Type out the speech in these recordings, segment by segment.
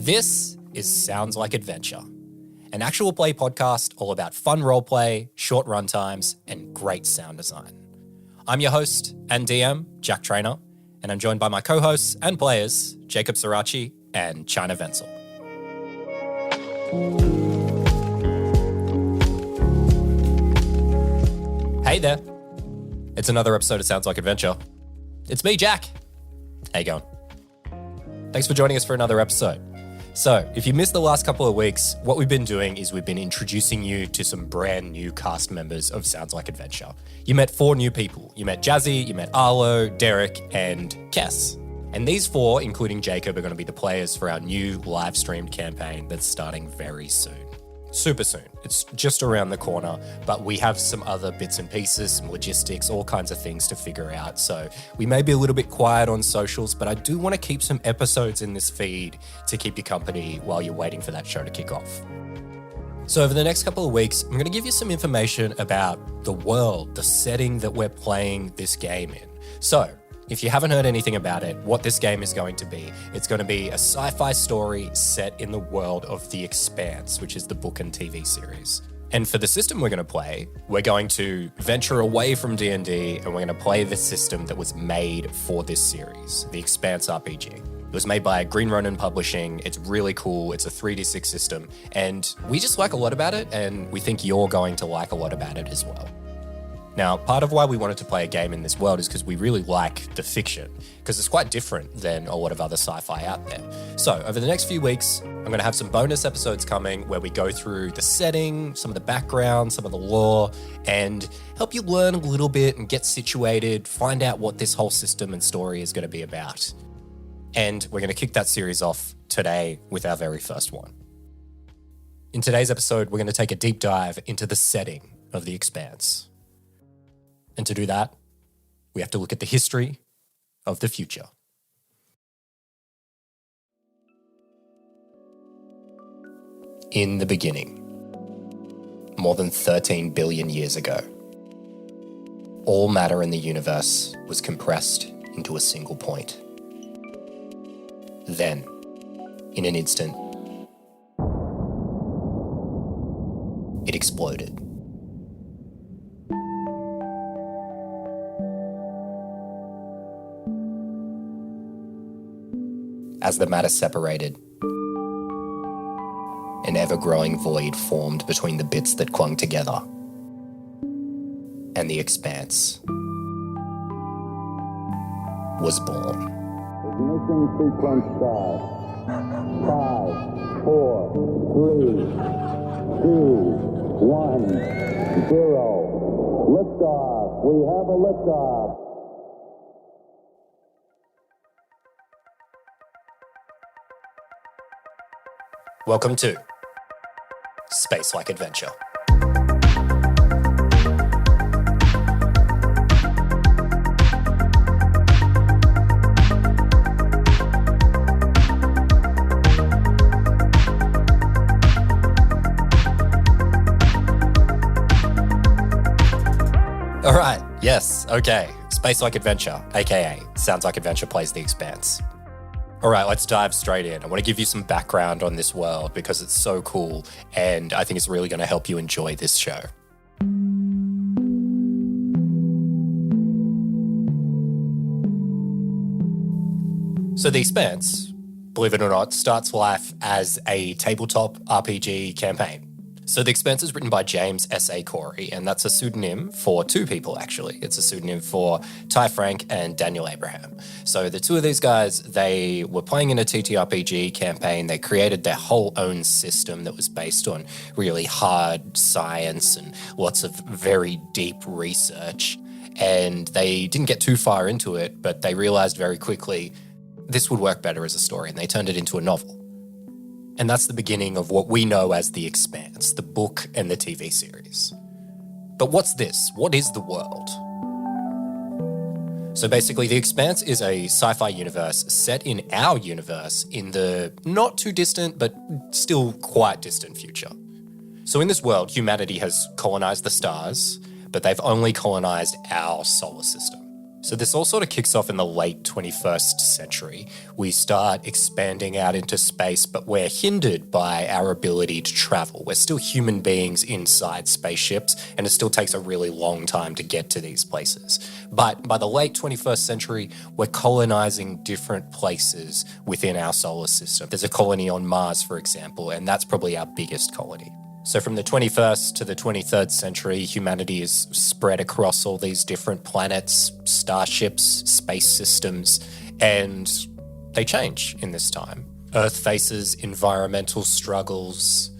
This is Sounds Like Adventure, an actual play podcast all about fun roleplay, short runtimes, and great sound design. I'm your host and DM, Jack Trainer, and I'm joined by my co-hosts and players, Jacob Sirachi and China Wenzel. Hey there. It's another episode of Sounds Like Adventure. It's me, Jack. How you going? Thanks for joining us for another episode. So, if you missed the last couple of weeks, what we've been doing is we've been introducing you to some brand new cast members of Sounds Like Adventure. You met 4 new people. You met Jazzy, you met Arlo, Derek, and Kess. And these 4, including Jacob, are going to be the players for our new live-streamed campaign that's starting very soon. Super soon. It's just around the corner, but we have some other bits and pieces, some logistics, all kinds of things to figure out. So we may be a little bit quiet on socials, but I do want to keep some episodes in this feed to keep you company while you're waiting for that show to kick off. So over the next couple of weeks, I'm going to give you some information about the world, the setting that we're playing this game in. So if you haven't heard anything about it, what this game is going to be, it's going to be a sci-fi story set in the world of The Expanse, which is the book and TV series. And for the system we're going to play, we're going to venture away from D&D and we're going to play the system that was made for this series, the Expanse RPG. It was made by Green Ronin Publishing. It's really cool. It's a 3d6 system. And we just like a lot about it, and we think you're going to like a lot about it as well. Now, part of why we wanted to play a game in this world is because we really like the fiction, because it's quite different than a lot of other sci-fi out there. So over the next few weeks, I'm going to have some bonus episodes coming where we go through the setting, some of the background, some of the lore, and help you learn a little bit and get situated, find out what this whole system and story is going to be about. And we're going to kick that series off today with our very first one. In today's episode, we're going to take a deep dive into the setting of The Expanse. And to do that, we have to look at the history of the future. In the beginning, more than 13 billion years ago, all matter in the universe was compressed into a single point. Then, in an instant, it exploded. As the matter separated, an ever-growing void formed between the bits that clung together and the Expanse was born. Ignition sequence start. 5, 4, 3, 2, 1, 0. Liftoff. We have a liftoff. Welcome to Space Like Adventure. All right, yes, okay. Space Like Adventure, aka Sounds Like Adventure plays The Expanse. All right, let's dive straight in. I want to give you some background on this world because it's so cool and I think it's really going to help you enjoy this show. So The Expanse, believe it or not, starts life as a tabletop RPG campaign. So The Expanse is written by James S.A. Corey, and that's a pseudonym for 2 people, actually. It's a pseudonym for Ty Frank and Daniel Abraham. So the 2 of these guys, they were playing in a TTRPG campaign. They created their whole own system that was based on really hard science and lots of very deep research. And they didn't get too far into it, but they realized very quickly this would work better as a story, and they turned it into a novel. And that's the beginning of what we know as The Expanse, the book and the TV series. But what's this? What is the world? So basically, The Expanse is a sci-fi universe set in our universe in the not too distant, but still quite distant future. So in this world, humanity has colonized the stars, but they've only colonized our solar system. So this all sort of kicks off in the late 21st century. We start expanding out into space, but we're hindered by our ability to travel. We're still human beings inside spaceships, and it still takes a really long time to get to these places. But by the late 21st century, we're colonizing different places within our solar system. There's a colony on Mars, for example, and that's probably our biggest colony. So from the 21st to the 23rd century, humanity is spread across all these different planets, starships, space systems, and they change in this time. Earth faces environmental struggles,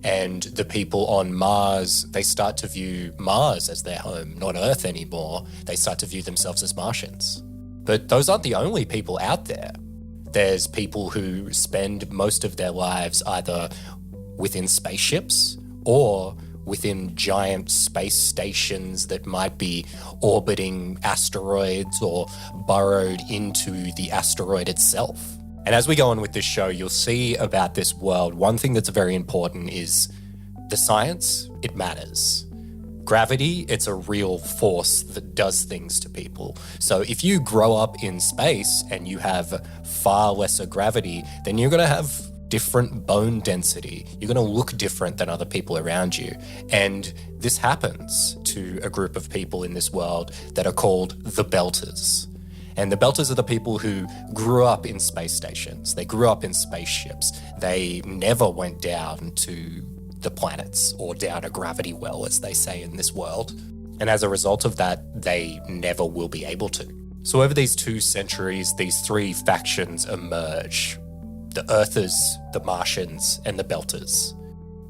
and the people on Mars, they start to view Mars as their home, not Earth anymore. They start to view themselves as Martians. But those aren't the only people out there. There's people who spend most of their lives either within spaceships or within giant space stations that might be orbiting asteroids or burrowed into the asteroid itself. And as we go on with this show, you'll see about this world, one thing that's very important is the science, it matters. Gravity, it's a real force that does things to people. So if you grow up in space and you have far lesser gravity, then you're going to have different bone density. You're going to look different than other people around you. And this happens to a group of people in this world that are called the Belters. And the Belters are the people who grew up in space stations. They grew up in spaceships. They never went down to the planets or down a gravity well, as they say in this world. And as a result of that, they never will be able to. So over these 2 centuries, these 3 factions emerge: the Earthers, the Martians, and the Belters.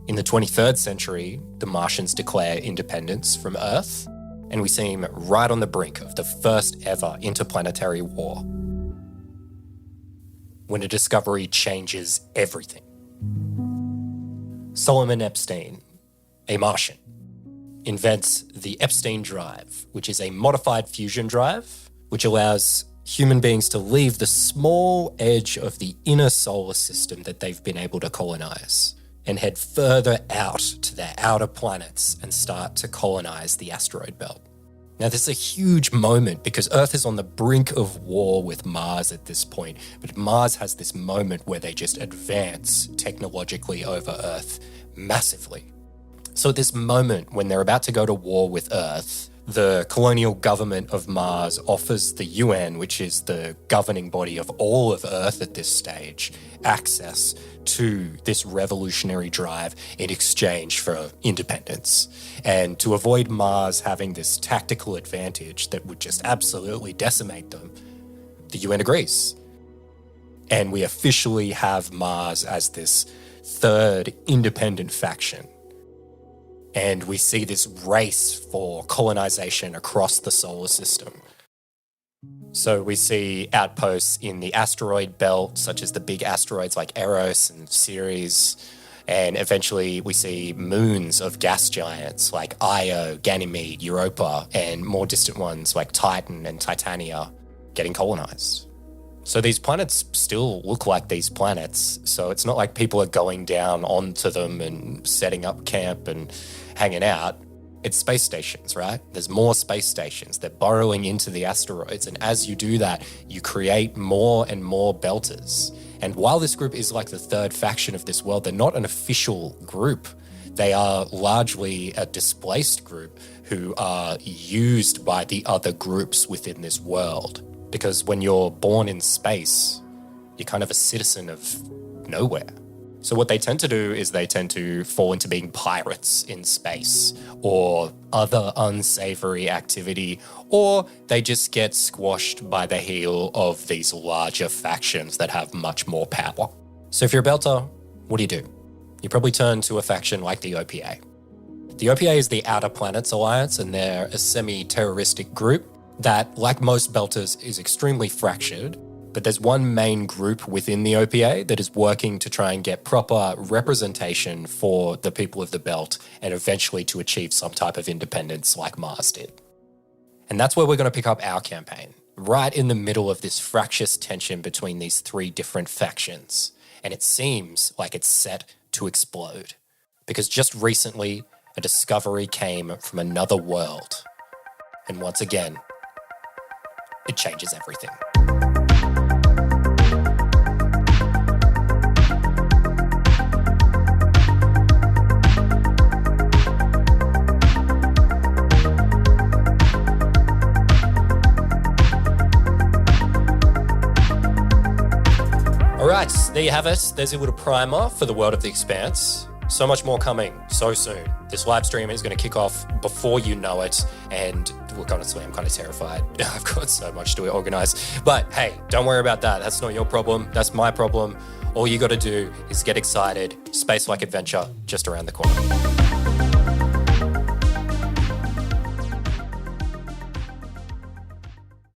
In the 23rd century, the Martians declare independence from Earth, and we seem right on the brink of the first ever interplanetary war, when a discovery changes everything. Solomon Epstein, a Martian, invents the Epstein drive, which is a modified fusion drive, which allows human beings to leave the small edge of the inner solar system that they've been able to colonize and head further out to their outer planets and start to colonize the asteroid belt. Now, this is a huge moment because Earth is on the brink of war with Mars at this point, but Mars has this moment where they just advance technologically over Earth massively. So at this moment, when they're about to go to war with Earth, the colonial government of Mars offers the UN, which is the governing body of all of Earth at this stage, access to this revolutionary drive in exchange for independence. And to avoid Mars having this tactical advantage that would just absolutely decimate them, the UN agrees. And we officially have Mars as this third independent faction. And we see this race for colonization across the solar system. So we see outposts in the asteroid belt, such as the big asteroids like Eros and Ceres. And eventually we see moons of gas giants like Io, Ganymede, Europa, and more distant ones like Titan and Titania getting colonized. So these planets still look like these planets. So it's not like people are going down onto them and setting up camp and hanging out. It's space stations, right? There's more space stations. They're burrowing into the asteroids. And as you do that, you create more and more belters. And while this group is like the third faction of this world, they're not an official group. They are largely a displaced group who are used by the other groups within this world. Because when you're born in space, you're kind of a citizen of nowhere. So what they tend to do is they tend to fall into being pirates in space or other unsavory activity, or they just get squashed by the heel of these larger factions that have much more power. So if you're a Belter, what do? You probably turn to a faction like the OPA. The OPA is the Outer Planets Alliance, and they're a semi-terroristic group that, like most Belters, is extremely fractured. But there's one main group within the OPA that is working to try and get proper representation for the people of the belt and eventually to achieve some type of independence like Mars did. And that's where we're going to pick up our campaign, right in the middle of this fractious tension between these 3 different factions. And it seems like it's set to explode because just recently a discovery came from another world. And once again, it changes everything. All right, there you have it. There's a little primer for the world of The Expanse. So much more coming so soon. This live stream is going to kick off before you know it. And look, honestly, I'm kind of terrified. I've got so much to organize. But hey, don't worry about that. That's not your problem. That's my problem. All you got to do is get excited. Space-like adventure just around the corner.